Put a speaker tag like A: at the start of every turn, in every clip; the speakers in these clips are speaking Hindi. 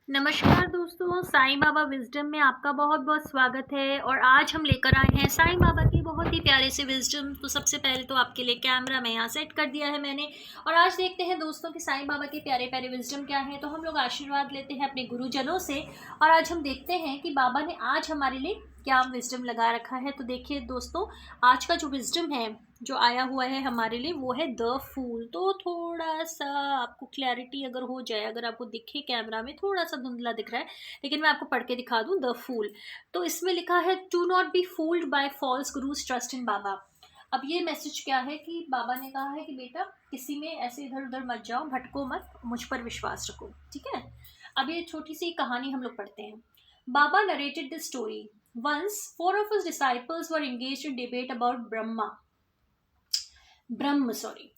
A: नमस्कार दोस्तों, साईं बाबा विज़डम में आपका बहुत-बहुत स्वागत है और आज हम लेकर आए हैं साईं बाबा की बहुत ही प्यारे से विज़डम। तो सबसे पहले तो आपके लिए कैमरा मैं यहाँ सेट कर दिया है मैंने और आज देखते हैं दोस्तों कि साईं बाबा के प्यारे-प्यारे विज़डम क्या हैं। तो हम लोग आशीर्वाद लेते हैं अपने गुरुजनों से और आज हम देखते हैं कि बाबा ने आज हमारे लिए क्या विज़डम लगा रखा है। तो देखिए दोस्तों, आज का जो विज़डम है, जो आया हुआ है हमारे लिए, वो है द फूल। तो थोड़ा-सा आपको क्लैरिटी अगर हो जाए, अगर आपको दिखे कैमरा में, थोड़ा-सा धुंधला दिख रहा है, लेकिन मैं आपको पढ़ के दिखा दूँ द फूल। तो इसमें लिखा है do not be fooled by false gurus trust in baba. अब ये मैसेज क्या है कि बाबा ने कहा है कि बेटा किसी में ऐसे इधर-उधर मत जाओ, भटको मत, मुझ पर विश्वास रखो, ठीक है? अब ये छोटी-सी कहानी हम लोग पढ़ते हैं। Baba narrated this story. Once, four of his disciples were engaged in debate about Brahma, sorry.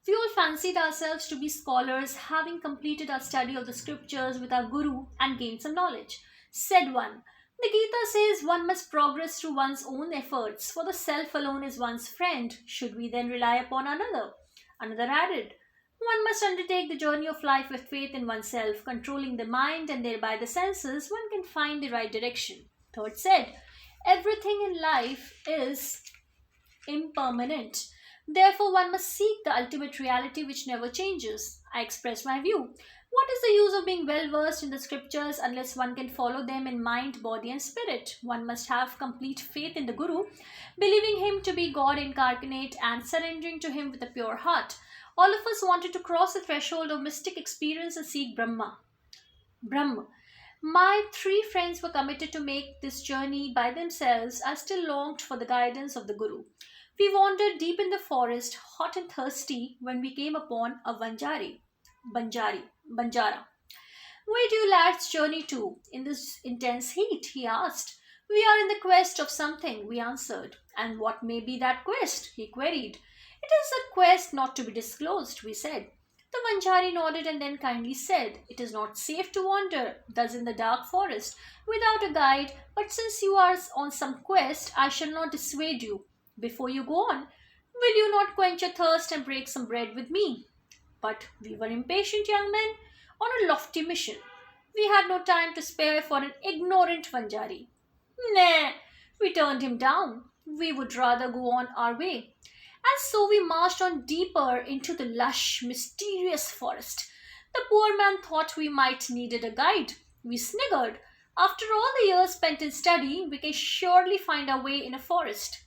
A: We all fancied ourselves to be scholars, having completed our study of the scriptures with our guru and gained some knowledge. Said one, the Gita says one must progress through one's own efforts, for the self alone is one's friend. Should we then rely upon another? Another added, one must undertake the journey of life with faith in oneself, controlling the mind and thereby the senses, one can find the right direction. Third said, everything in life is impermanent. Therefore, one must seek the ultimate reality which never changes. I express my view. What is the use of being well versed in the scriptures unless one can follow them in mind, body, and spirit? One must have complete faith in the Guru, believing him to be God incarnate and surrendering to him with a pure heart. All of us wanted to cross the threshold of mystic experience and seek Brahma. My three friends were committed to make this journey by themselves. I still longed for the guidance of the Guru. We wandered deep in the forest, hot and thirsty, when we came upon a Banjara. Where do you lads journey to in this intense heat? He asked. We are in the quest of something, we answered. And what may be that quest? He queried. It is a quest not to be disclosed, we said. The Manjari nodded and then kindly said, it is not safe to wander thus in the dark forest without a guide, but since you are on some quest, I shall not dissuade you. Before you go on, will you not quench your thirst and break some bread with me? But we were impatient young men on a lofty mission. We had no time to spare for an ignorant Vanjari. Nah, we turned him down. We would rather go on our way. And so we marched on deeper into the lush, mysterious forest. The poor man thought we might needed a guide. We sniggered. After all the years spent in study, we can surely find our way in a forest.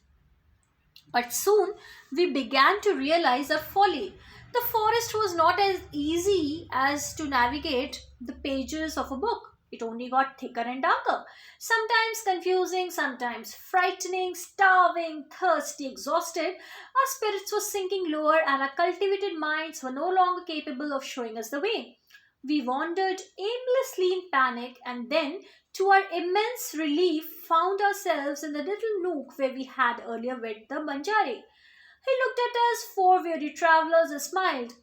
A: But soon we began to realize our folly. The forest was not as easy as to navigate the pages of a book. It only got thicker and darker, sometimes confusing, sometimes frightening, starving, thirsty, exhausted. Our spirits were sinking lower, and our cultivated minds were no longer capable of showing us the way. We wandered aimlessly in panic, and then, to our immense relief, found ourselves in the little nook where we had earlier met the Banjari. He looked at us, four weary travelers, and smiled.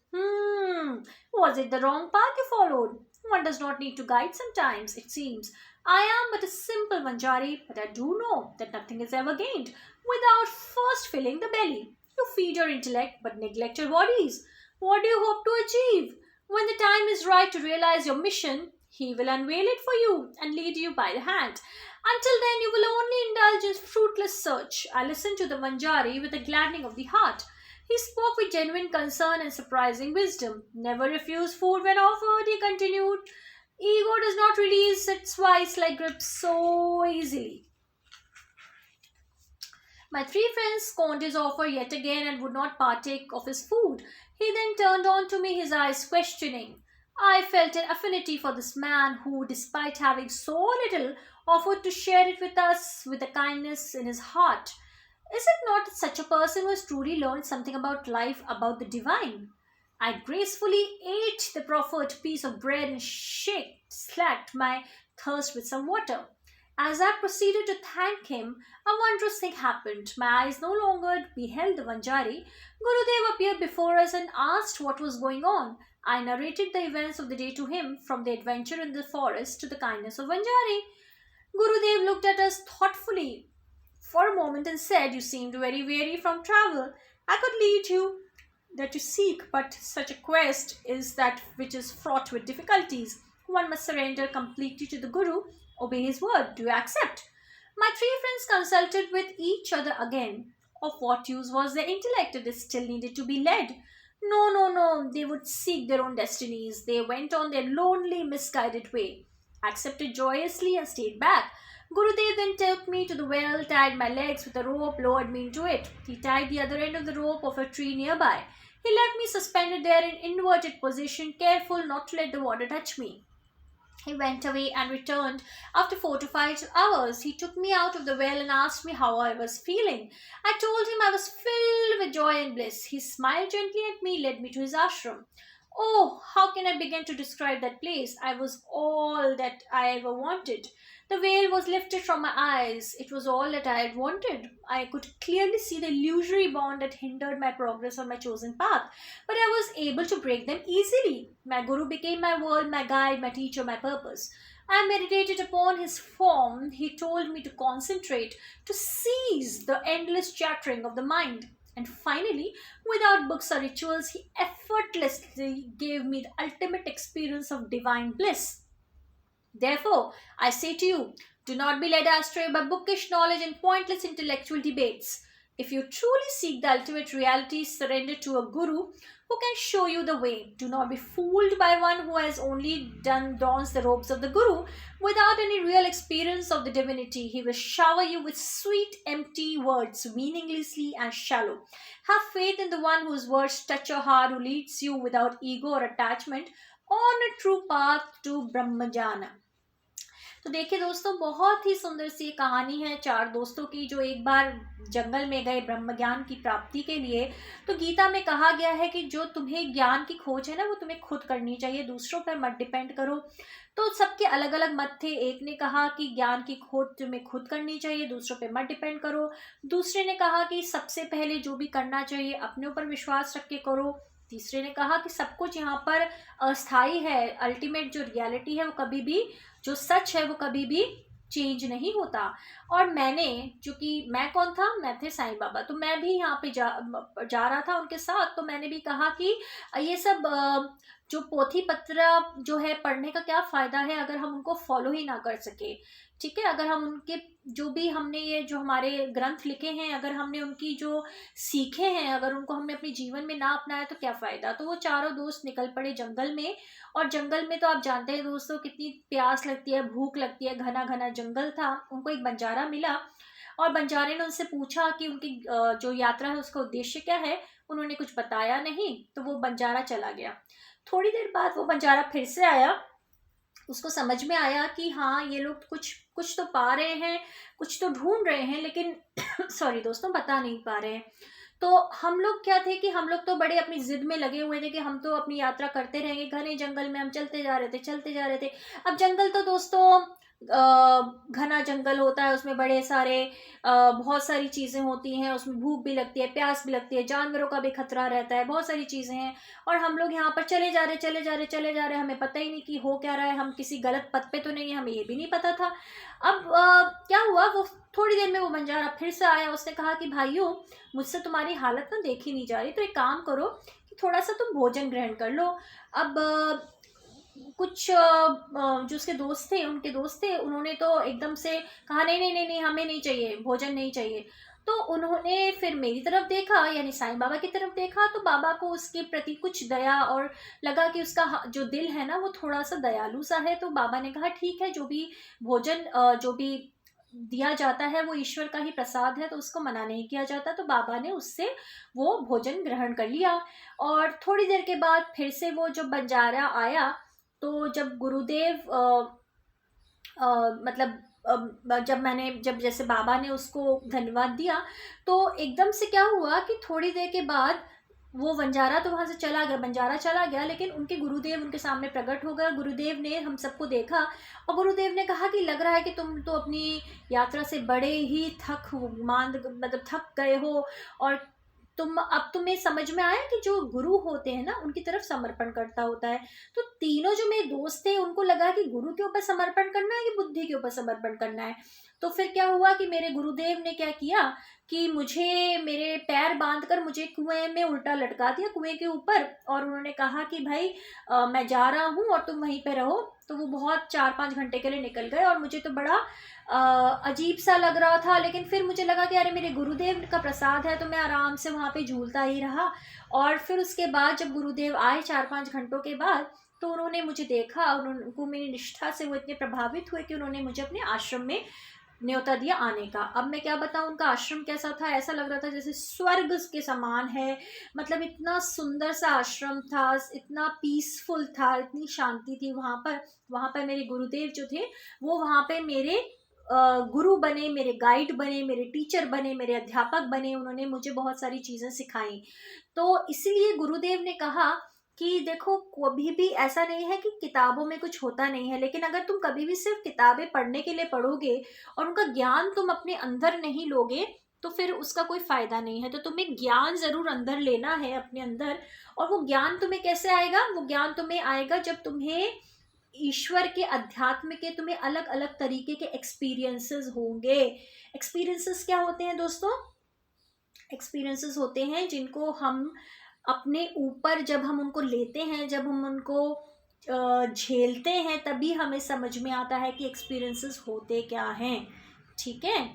A: Was it the wrong path you followed? One does not need to guide sometimes, it seems. I am but a simple Manjari, but I do know that nothing is ever gained without first filling the belly. You feed your intellect but neglect your bodies. What do you hope to achieve? When the time is right to realize your mission, he will unveil it for you and lead you by the hand. Until then, you will only indulge in fruitless search. I listened to the Manjari with a gladdening of the heart. He spoke with genuine concern and surprising wisdom. Never refuse food when offered, he continued. Ego does not release its vice-like grip so easily. My three friends scorned his offer yet again and would not partake of his food. He then turned on to me, his eyes questioning. I felt an affinity for this man who, despite having so little, offered to share it with us with a kindness in his heart. Is it not such a person who has truly learned something about life, about the divine? I gracefully ate the proffered piece of bread and slaked my thirst with some water. As I proceeded to thank him, a wondrous thing happened. My eyes no longer beheld the Vanjari. Gurudev appeared before us and asked what was going on. I narrated the events of the day to him, from the adventure in the forest to the kindness of Vanjari. Gurudev looked at us thoughtfully for a moment and said, you seemed very weary from travel. I could lead you that you seek, but such a quest is that which is fraught with difficulties. One must surrender completely to the Guru, obey his word. Do you accept? My three friends consulted with each other again. Of what use was their intellect? It still needed to be led. No, no, no, they would seek their own destinies. They went on their lonely, misguided way, accepted joyously, and stayed back. Gurudev then took me to the well, tied my legs with a rope, lowered me into it. He tied the other end of the rope of a tree nearby. He left me suspended there in inverted position, careful not to let the water touch me. He went away and returned after 4 to 5 hours. He took me out of the well and asked me how I was feeling. I told him I was filled with joy and bliss. He smiled gently at me, led me to his ashram. Oh, how can I begin to describe that place? I was all that I ever wanted. The veil was lifted from my eyes. It was all that I had wanted. I could clearly see the illusory bond that hindered my progress on my chosen path, but I was able to break them easily. My Guru became my world, my guide, my teacher, my purpose. I meditated upon his form. He told me to concentrate, to cease the endless chattering of the mind. And finally, without books or rituals, he effortlessly gave me the ultimate experience of divine bliss. Therefore, I say to you, do not be led astray by bookish knowledge and pointless intellectual debates. If you truly seek the ultimate reality, surrender to a guru who can show you the way. Do not be fooled by one who has only dons the robes of the guru without any real experience of the divinity. He will shower you with sweet, empty words, meaninglessly and shallow. Have faith in the one whose words touch your heart, who leads you without ego or attachment on a true path to Brahmajana. तो देखिए दोस्तों, बहुत ही सुंदर सी कहानी है चार दोस्तों की जो एक बार जंगल में गए ब्रह्म ज्ञान की प्राप्ति के लिए। तो गीता में कहा गया है कि जो तुम्हें ज्ञान की खोज है ना, वो तुम्हें खुद करनी चाहिए, दूसरों पर मत डिपेंड करो। तो सबके अलग अलग मत थे। एक ने कहा कि ज्ञान की खोज तुम्हें खुद करनी चाहिए, दूसरों पे मत डिपेंड करो। दूसरे ने कहा कि सबसे पहले जो भी करना चाहिए अपने ऊपर विश्वास रख के करो। तीसरे ने कहा कि सब कुछ यहाँ पर अस्थाई है, अल्टीमेट जो रियलिटी है वो कभी भी, जो सच है वो कभी भी चेंज नहीं होता। और मैंने, चूंकि मैं कौन था, मैं थे साईं बाबा, तो मैं भी यहाँ पे जा रहा था उनके साथ। तो मैंने भी कहा कि ये सब जो पोथी पत्र जो है पढ़ने का क्या फ़ायदा है अगर हम उनको फॉलो ही ना कर सके। ठीक है, अगर हम उनके जो भी हमने ये जो हमारे ग्रंथ लिखे हैं, अगर हमने उनकी जो सीखे हैं, अगर उनको हमने अपने जीवन में ना अपनाया तो क्या फ़ायदा। तो वो चारों दोस्त निकल पड़े जंगल में। और जंगल में तो आप जानते हैं दोस्तों कितनी प्यास लगती है, भूख लगती है, घना घना जंगल था। उनको एक बंजारा मिला और बंजारे ने उनसे पूछा कि उनकी जो यात्रा है उसका उद्देश्य क्या है। उन्होंने कुछ बताया नहीं, तो वो बंजारा चला गया। थोड़ी देर बाद वो बंजारा फिर से आया। उसको समझ में आया कि हाँ, ये लोग कुछ कुछ तो पा रहे हैं, कुछ तो ढूंढ रहे हैं, लेकिन सॉरी दोस्तों, बता नहीं पा रहे हैं। तो हम लोग क्या थे कि हम लोग तो बड़े अपनी जिद में लगे हुए थे कि हम तो अपनी यात्रा करते रहेंगे। घने जंगल में हम चलते जा रहे थे, चलते जा रहे थे। अब जंगल तो दोस्तों घना जंगल होता है, उसमें बड़े सारे बहुत सारी चीज़ें होती हैं, उसमें भूख भी लगती है, प्यास भी लगती है, जानवरों का भी खतरा रहता है, बहुत सारी चीज़ें हैं। और हम लोग यहाँ पर चले जा रहे चले जा रहे चले जा रहे, हमें पता ही नहीं कि हो क्या रहा है, हम किसी गलत पथ पे तो नहीं है, हमें ये भी नहीं पता था। अब क्या हुआ, वो थोड़ी देर में वो बंजारा फिर से आया। उसने कहा कि भाइयों, मुझसे तुम्हारी हालत ना देखी नहीं जा रही, तो एक काम करो कि थोड़ा सा तुम भोजन ग्रहण कर लो। अब कुछ जो उसके दोस्त थे, उनके दोस्त थे, उन्होंने तो एकदम से कहा नहीं नहीं नहीं नहीं, हमें नहीं चाहिए, भोजन नहीं चाहिए। तो उन्होंने फिर मेरी तरफ देखा, यानी साईं बाबा की तरफ देखा, तो बाबा को उसके प्रति कुछ दया और लगा कि उसका जो दिल है ना वो थोड़ा सा दयालु सा है। तो बाबा ने कहा ठीक है, जो भी भोजन जो भी दिया जाता है वो ईश्वर का ही प्रसाद है, तो उसको मना नहीं किया जाता। तो बाबा ने उससे वो भोजन ग्रहण कर लिया। और थोड़ी देर के बाद फिर से वो जो बंजारा आया, तो जब गुरुदेव मतलब जब जैसे बाबा ने उसको धन्यवाद दिया, तो एकदम से क्या हुआ कि थोड़ी देर के बाद वो बंजारा तो वहाँ से चला गया, बंजारा चला गया, लेकिन उनके गुरुदेव उनके सामने प्रकट हो गया। गुरुदेव ने हम सबको देखा और गुरुदेव ने कहा कि लग रहा है कि तुम तो अपनी यात्रा से बड़े ही थक गए हो, और अब तुम्हें समझ में आया कि जो गुरु होते हैं ना उनकी तरफ समर्पण करता होता है। तो तीनों जो मेरे दोस्त थे उनको लगा कि गुरु के ऊपर समर्पण करना है कि बुद्धि के ऊपर समर्पण करना है। तो फिर क्या हुआ कि मेरे गुरुदेव ने क्या किया कि मुझे मेरे पैर बांधकर मुझे कुएं में उल्टा लटका दिया, कुएं के ऊपर, और उन्होंने कहा कि भाई मैं जा रहा हूँ और तुम वहीं पे रहो। तो वो बहुत 4-5 घंटे के लिए निकल गए और मुझे तो बड़ा अजीब सा लग रहा था, लेकिन फिर मुझे लगा कि अरे मेरे गुरुदेव का प्रसाद है, तो मैं आराम से वहाँ पे झूलता ही रहा। और फिर उसके बाद जब गुरुदेव आए 4-5 घंटों के बाद, तो उन्होंने मुझे देखा, उनको मेरी निष्ठा से वो इतने प्रभावित हुए कि उन्होंने मुझे अपने आश्रम में न्योता दिया आने का। अब मैं क्या बताऊं उनका आश्रम कैसा था, ऐसा लग रहा था जैसे स्वर्ग के समान है। मतलब इतना सुंदर सा आश्रम था, इतना पीसफुल था, इतनी शांति थी वहाँ पर। वहाँ पर मेरे गुरुदेव जो थे वो वहाँ पे मेरे गुरु बने, मेरे गाइड बने, मेरे टीचर बने, मेरे अध्यापक बने। उन्होंने मुझे बहुत सारी चीज़ें सिखाई। तो इसीलिए गुरुदेव ने कहा कि देखो कभी भी ऐसा नहीं है कि किताबों में कुछ होता नहीं है, लेकिन अगर तुम कभी भी सिर्फ किताबें पढ़ने के लिए पढ़ोगे और उनका ज्ञान तुम अपने अंदर नहीं लोगे, तो फिर उसका कोई फायदा नहीं है। तो तुम्हें ज्ञान जरूर अंदर लेना है अपने अंदर। और वो ज्ञान तुम्हें कैसे आएगा? वो ज्ञान तुम्हें आएगा जब तुम्हें ईश्वर के, अध्यात्म के, तुम्हें अलग अलग तरीके के एक्सपीरियंसेस होंगे। एक्सपीरियंसेस क्या होते हैं दोस्तों? एक्सपीरियंसेस होते हैं जिनको हम अपने ऊपर, जब हम उनको लेते हैं, जब हम उनको झेलते हैं, तभी हमें समझ में आता है कि एक्सपीरियंसेस होते क्या हैं। ठीक है,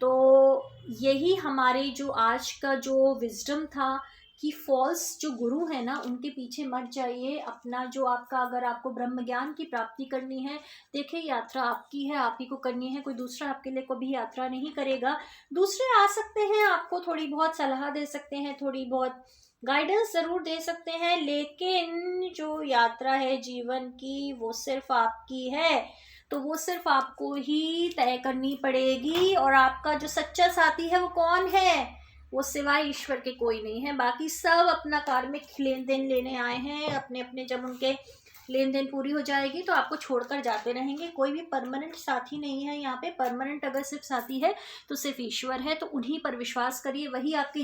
A: तो यही हमारे जो आज का जो विजडम था कि फॉल्स जो गुरु है ना, उनके पीछे मत जाइए। अपना जो आपका, अगर आपको ब्रह्म ज्ञान की प्राप्ति करनी है, देखिए यात्रा आपकी है, आप ही को करनी है, कोई दूसरा आपके लिए कभी यात्रा नहीं करेगा। दूसरे आ सकते हैं, आपको थोड़ी बहुत सलाह दे सकते हैं, थोड़ी बहुत गाइडेंस जरूर दे सकते हैं, लेकिन जो यात्रा है जीवन की वो सिर्फ आपकी है। तो वो सिर्फ आपको ही तय करनी पड़ेगी। और आपका जो सच्चा साथी है वो कौन है? वो सिवाय ईश्वर के कोई नहीं है। बाकी सब अपना कार्मिक लेन देन लेने आए हैं, अपने अपने, जब उनके लेन देन पूरी हो जाएगी तो आपको छोड़कर जाते रहेंगे। कोई भी परमानेंट साथी नहीं है यहाँ पे। परमानेंट अगर सिर्फ साथी है तो सिर्फ ईश्वर है। तो उन्हीं पर विश्वास करिए, वही आपके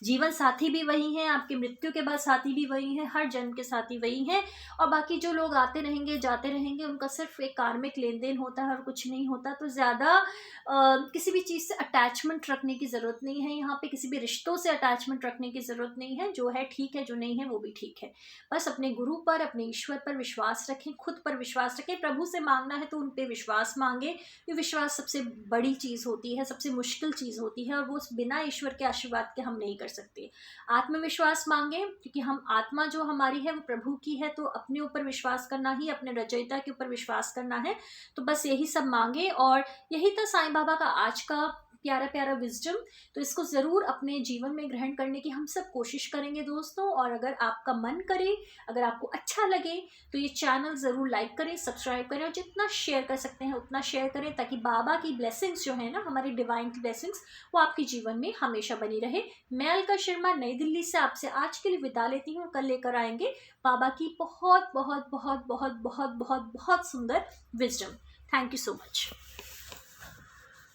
A: जीवन साथी भी वही हैं, आपकी मृत्यु के बाद साथी भी वही हैं, हर जन्म के साथी वही हैं। और बाकी जो लोग आते रहेंगे जाते रहेंगे, उनका सिर्फ एक कार्मिक लेन देन होता है और कुछ नहीं होता। तो ज़्यादा किसी भी चीज़ से अटैचमेंट रखने की ज़रूरत नहीं है यहाँ पे, किसी भी रिश्तों से अटैचमेंट रखने की ज़रूरत नहीं है। जो है ठीक है, जो नहीं है वो भी ठीक है। बस अपने गुरु पर, अपने ईश्वर पर विश्वास रखें, खुद पर विश्वास रखें। प्रभु से मांगना है तो उन पे विश्वास मांगे। ये विश्वास सबसे बड़ी चीज़ होती है, सबसे मुश्किल चीज़ होती है, और वो बिना ईश्वर के आशीर्वाद के हम नहीं कर सकते। आत्मविश्वास मांगे, क्योंकि हम आत्मा जो हमारी है वो प्रभु की है। तो अपने ऊपर विश्वास करना ही, अपने रचयिता के ऊपर विश्वास करना है। तो बस यही सब मांगे। और यही था साईं बाबा का आज का प्यारा प्यारा विजडम। तो इसको ज़रूर अपने जीवन में ग्रहण करने की हम सब कोशिश करेंगे दोस्तों। और अगर आपका मन करे, अगर आपको अच्छा लगे, तो ये चैनल ज़रूर लाइक करें, सब्सक्राइब करें, और जितना शेयर कर सकते हैं उतना शेयर करें, ताकि बाबा की ब्लेसिंग्स जो है ना, हमारी डिवाइन की ब्लेसिंग्स, वो आपके जीवन में हमेशा बनी रहे। मैं अलका शर्मा नई दिल्ली से आपसे आज के लिए विदा लेती हूँ। कल लेकर आएंगे बाबा की बहुत बहुत बहुत बहुत बहुत बहुत बहुत सुंदर wisdom. Thank you so much.